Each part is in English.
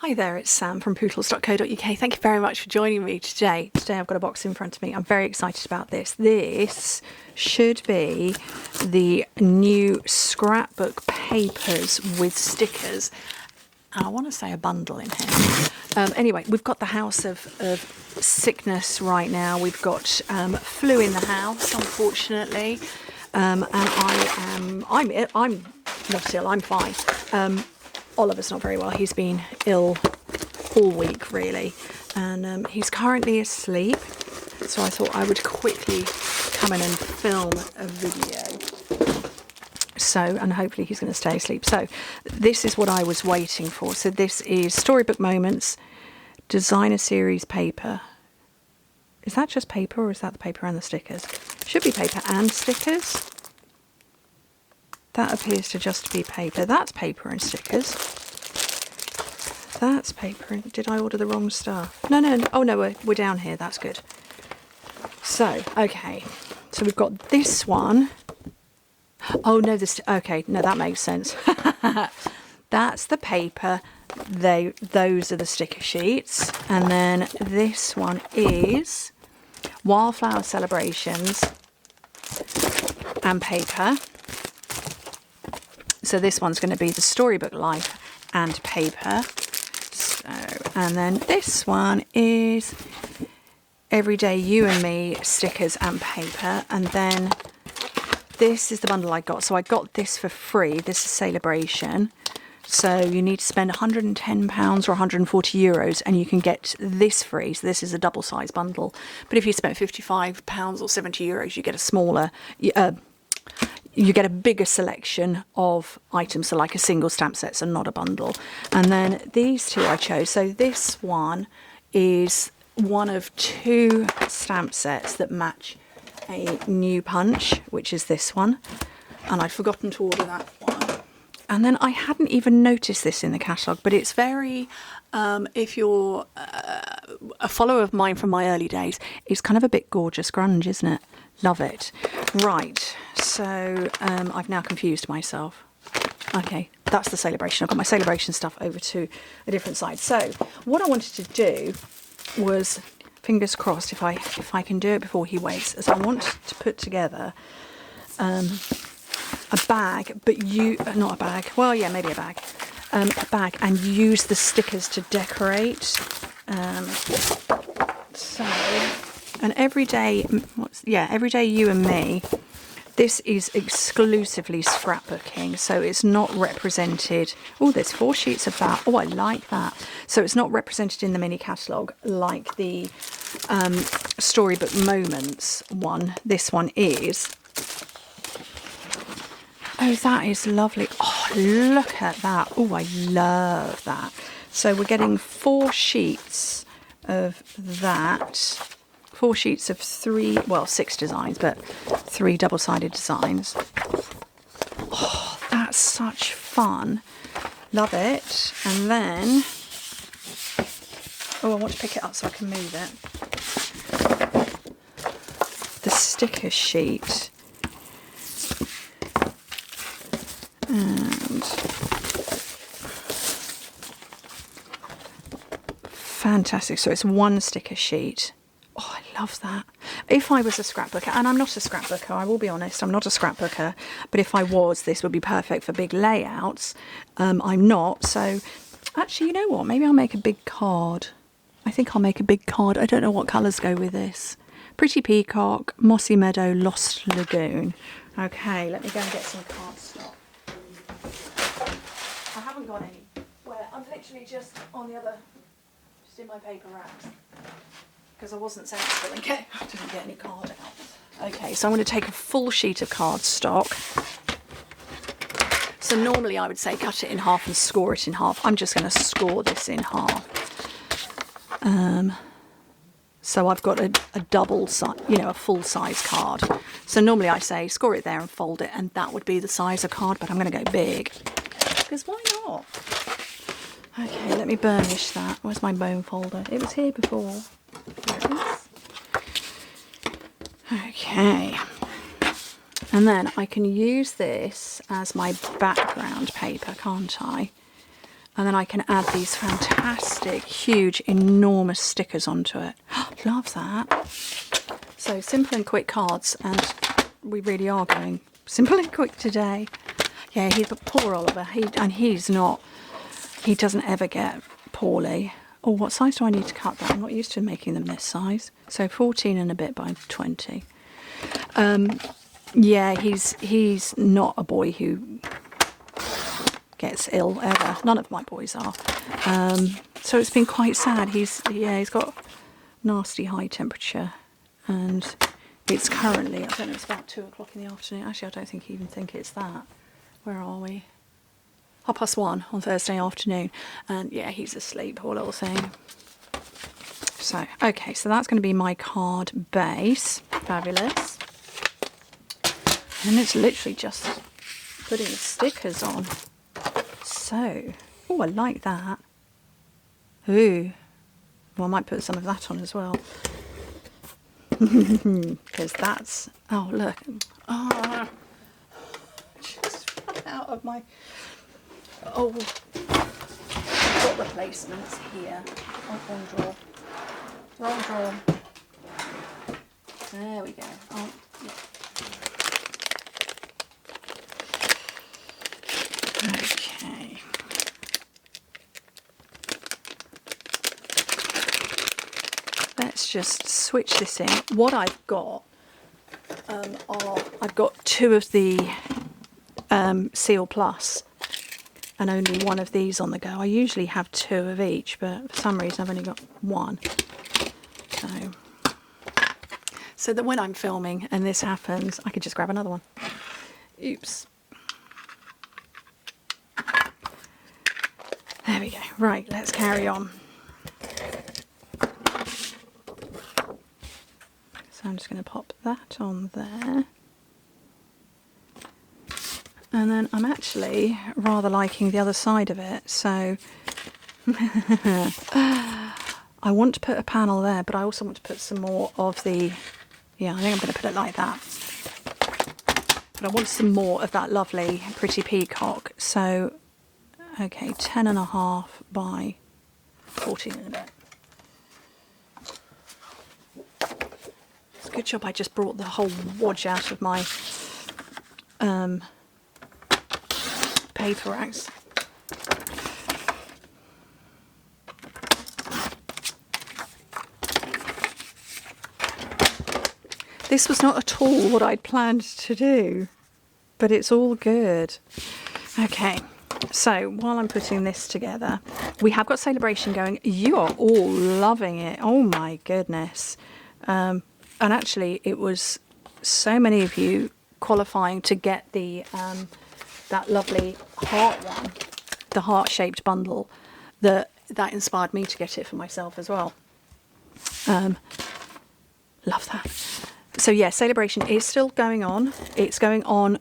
Hi there, it's Sam from Pootles.co.uk. Thank you very much for joining me today. Today I've got a box in front of me. I'm very excited about this. This should be the new scrapbook papers with stickers. And I want to say a bundle in here. Anyway, we've got the house of sickness right now. We've got flu in the house, unfortunately. And I'm not ill, I'm fine. Oliver's not very well. He's been ill all week, really, and he's currently asleep. So I thought I would quickly come in and film a video. And hopefully he's going to stay asleep. So this is what I was waiting for. So this is Storybook Moments Designer Series paper. Is that just paper, or is that the paper and the stickers? Should be paper and stickers. That appears to just be paper. That's paper and stickers. That's paper. Did I order the wrong stuff? No. Oh, no, we're down here. That's good. So, okay. So we've got this one. Oh, no, okay, no, that makes sense. That's the paper. Those are the sticker sheets. And then this one is Wildflower Celebrations and paper. So this one's going to be the Storybook Life and paper. So, and then this one is Everyday You and Me stickers and paper. And then this is the bundle I got. So I got this for free. This is Celebration. So you need to spend £110 or €140 and you can get this free. So this is a double size bundle. But if you spent £55 or €70, you get a smaller... you get a bigger selection of items, so like a single stamp set, so not a bundle. And then these two I chose. So this one is one of two stamp sets that match a new punch, which is this one. And I'd forgotten to order that one. And then I hadn't even noticed this in the catalogue, but it's very, if you're a follower of mine from my early days, it's kind of a bit gorgeous grunge, isn't it? Love it. Right, so I've now confused myself. Okay, that's the Celebration. I've got my Celebration stuff over to a different side. So what I wanted to do was, fingers crossed, if I can do it before he wakes, is I want to put together a bag, but not a bag. Well, yeah, maybe a bag. A bag, and use the stickers to decorate. And Everyday You and Me, this is exclusively scrapbooking, so it's not represented. Oh, there's 4 sheets of that. Oh, I like that. So it's not represented in the mini catalogue like the Storybook Moments one. This one is. Oh, that is lovely. Oh, look at that. Oh, I love that. So we're getting 4 sheets of that. 4 sheets of 6 designs, but 3 double-sided designs. Oh, that's such fun. Love it. And then, I want to pick it up so I can move it. The sticker sheet. And fantastic. So it's 1 sticker sheet. Oh, I love that. If I was a scrapbooker, and I'm not a scrapbooker, I will be honest, I'm not a scrapbooker, but if I was, this would be perfect for big layouts. I'm not, so actually, you know what? Maybe I'll make a big card. I think I'll make a big card. I don't know what colours go with this. Pretty Peacock, Mossy Meadow, Lost Lagoon. Okay, let me go and get some cardstock. I haven't got any. Well, I'm literally just on the other, just in my paper wraps. Because I wasn't sensible and I didn't get any card out. Okay, so I'm going to take a full sheet of cardstock. So normally I would say cut it in half and score it in half. I'm just going to score this in half. So I've got a double size, a full size card. So normally I say score it there and fold it, and that would be the size of card, but I'm going to go big. Because why not? Okay, let me burnish that. Where's my bone folder? It was here before. Okay, and then I can use this as my background paper, can't I? And then I can add these fantastic, huge, enormous stickers onto it. Love that. So simple and quick cards, and we really are going simple and quick today. Yeah, but poor Oliver, he doesn't ever get poorly. Oh, what size do I need to cut that? I'm not used to making them this size. So 14 and a bit by 20. Yeah, he's not a boy who gets ill ever. None of my boys are. So it's been quite sad. He's got nasty high temperature, and it's currently, I don't know, it's about 2 o'clock in the afternoon. Actually, I don't even think it's that. Where are we? 1:30 on Thursday afternoon, and yeah, he's asleep, poor little thing. So, okay, so that's going to be my card base. Fabulous. And it's literally just putting the stickers on. So, oh, I like that. Ooh, well, I might put some of that on as well. Because that's, oh, look. Oh, just run out of my, oh, I've got replacements here. Oh, wrong drawer. Wrong drawer. There we go. Oh, yeah. Okay. Let's just switch this in. What I've got I've got 2 of the Seal Plus and only 1 of these on the go. I usually have 2 of each, but for some reason I've only got 1. So that when I'm filming and this happens, I could just grab another one. Oops. There we go. Right, let's carry on. So I'm just going to pop that on there. And then I'm actually rather liking the other side of it. So I want to put a panel there, but I also want to put some more of the, yeah, I think I'm going to put it like that. But I want some more of that lovely, pretty peacock. So, okay, 10.5 by 14 and a bit. It's a good job I just brought the whole wodge out of my paper racks. This was not at all what I'd planned to do, but it's all good. Okay, so while I'm putting this together, we have got Celebration going. You are all loving it. Oh my goodness. And actually, it was so many of you qualifying to get the that lovely heart one, the heart-shaped bundle, that inspired me to get it for myself as well. Love that. So yeah, Celebration is still going on. It's going on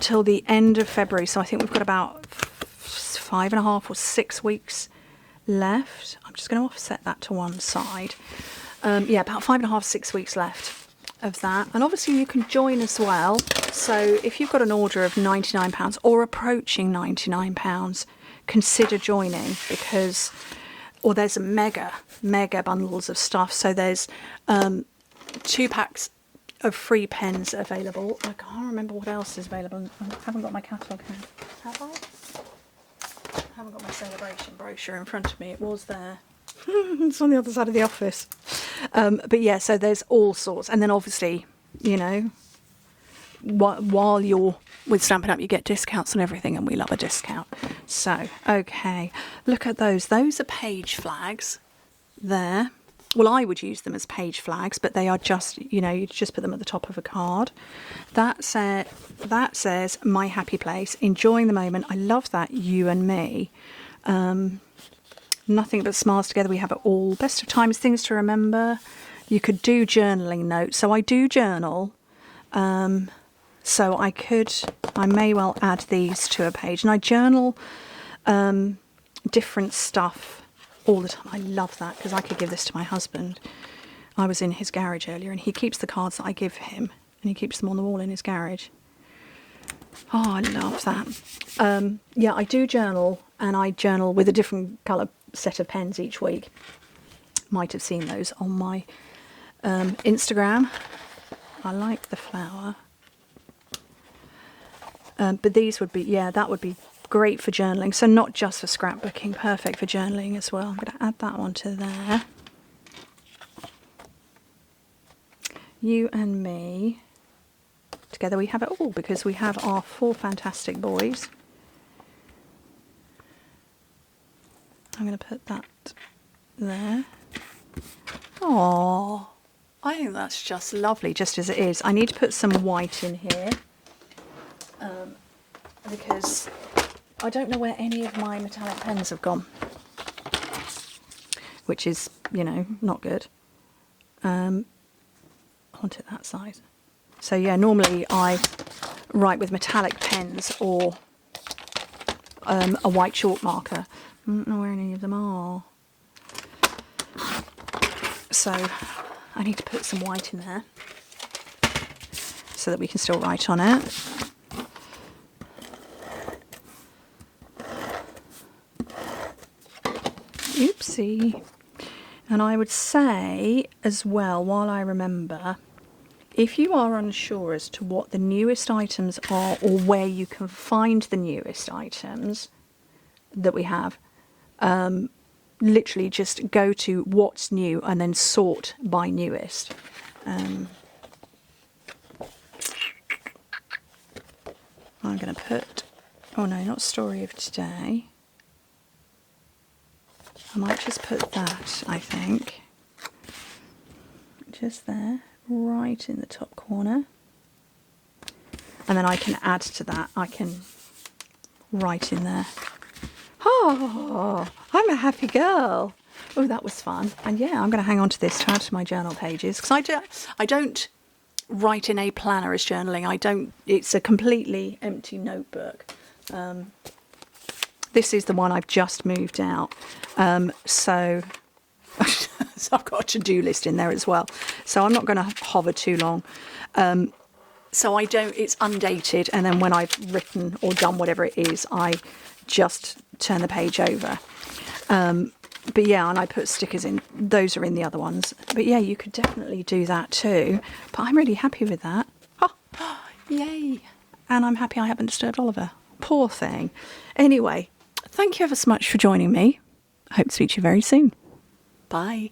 till the end of February. So I think we've got about 5.5 or 6 weeks left. I'm just going to offset that to one side. Yeah, about 5.5, 6 weeks left of that. And obviously you can join as well. So if you've got an order of £99 or approaching £99, consider joining, because, or there's a mega bundles of stuff. So there's 2 packs of free pens available. I can't remember what else is available. I haven't got my catalogue here. Have I? I haven't got my Celebration brochure in front of me. It was there. It's on the other side of the office. But yeah, so there's all sorts. And then obviously, you know, while you're with Stampin' Up, you get discounts on everything, and we love a discount. So, okay, look at those. Those are page flags there. Well, I would use them as page flags, but they are just, you know, you just put them at the top of a card. That says My Happy Place, enjoying the moment. I love that, you and me. Nothing but smiles together, we have it all. Best of times, things to remember. You could do journaling notes. So I do journal. So I may well add these to a page. And I journal different stuff all the time. I love that, because I could give this to my husband. I was in his garage earlier, and he keeps the cards that I give him, and he keeps them on the wall in his garage. Oh, I love that. Yeah, I do journal, and I journal with a different colour set of pens each week. Might have seen those on my Instagram. I like the flower. But these would be, yeah, that would be great for journaling. So not just for scrapbooking, perfect for journaling as well. I'm going to add that one to there. You and me. Together we have it all, because we have our 4 fantastic boys. I'm going to put that there. Oh, I think that's just lovely, just as it is. I need to put some white in here, because I don't know where any of my metallic pens have gone, which is, you know, not good. I want it that size. So yeah, normally I write with metallic pens or a white chalk marker. I don't know where any of them are. So I need to put some white in there so that we can still write on it. Oopsie. And I would say as well, while I remember, if you are unsure as to what the newest items are or where you can find the newest items that we have, literally just go to what's new and then sort by newest. I'm going to put, oh no, not story of today. I might just put that, I think, just there, right in the top corner. And then I can add to that, I can write in there. Oh, I'm a happy girl. Oh, that was fun. And yeah, I'm going to hang on to this to add to my journal pages, because I don't write in a planner as journaling. It's a completely empty notebook. This is the one I've just moved out. So I've got a to-do list in there as well. So I'm not going to hover too long. So it's undated, and then when I've written or done whatever it is, I just turn the page over. But yeah, and I put stickers in. Those are in the other ones. But yeah, you could definitely do that too. But I'm really happy with that. Oh, yay. And I'm happy I haven't disturbed Oliver. Poor thing. Anyway, thank you ever so much for joining me. I hope to speak to you very soon. Bye.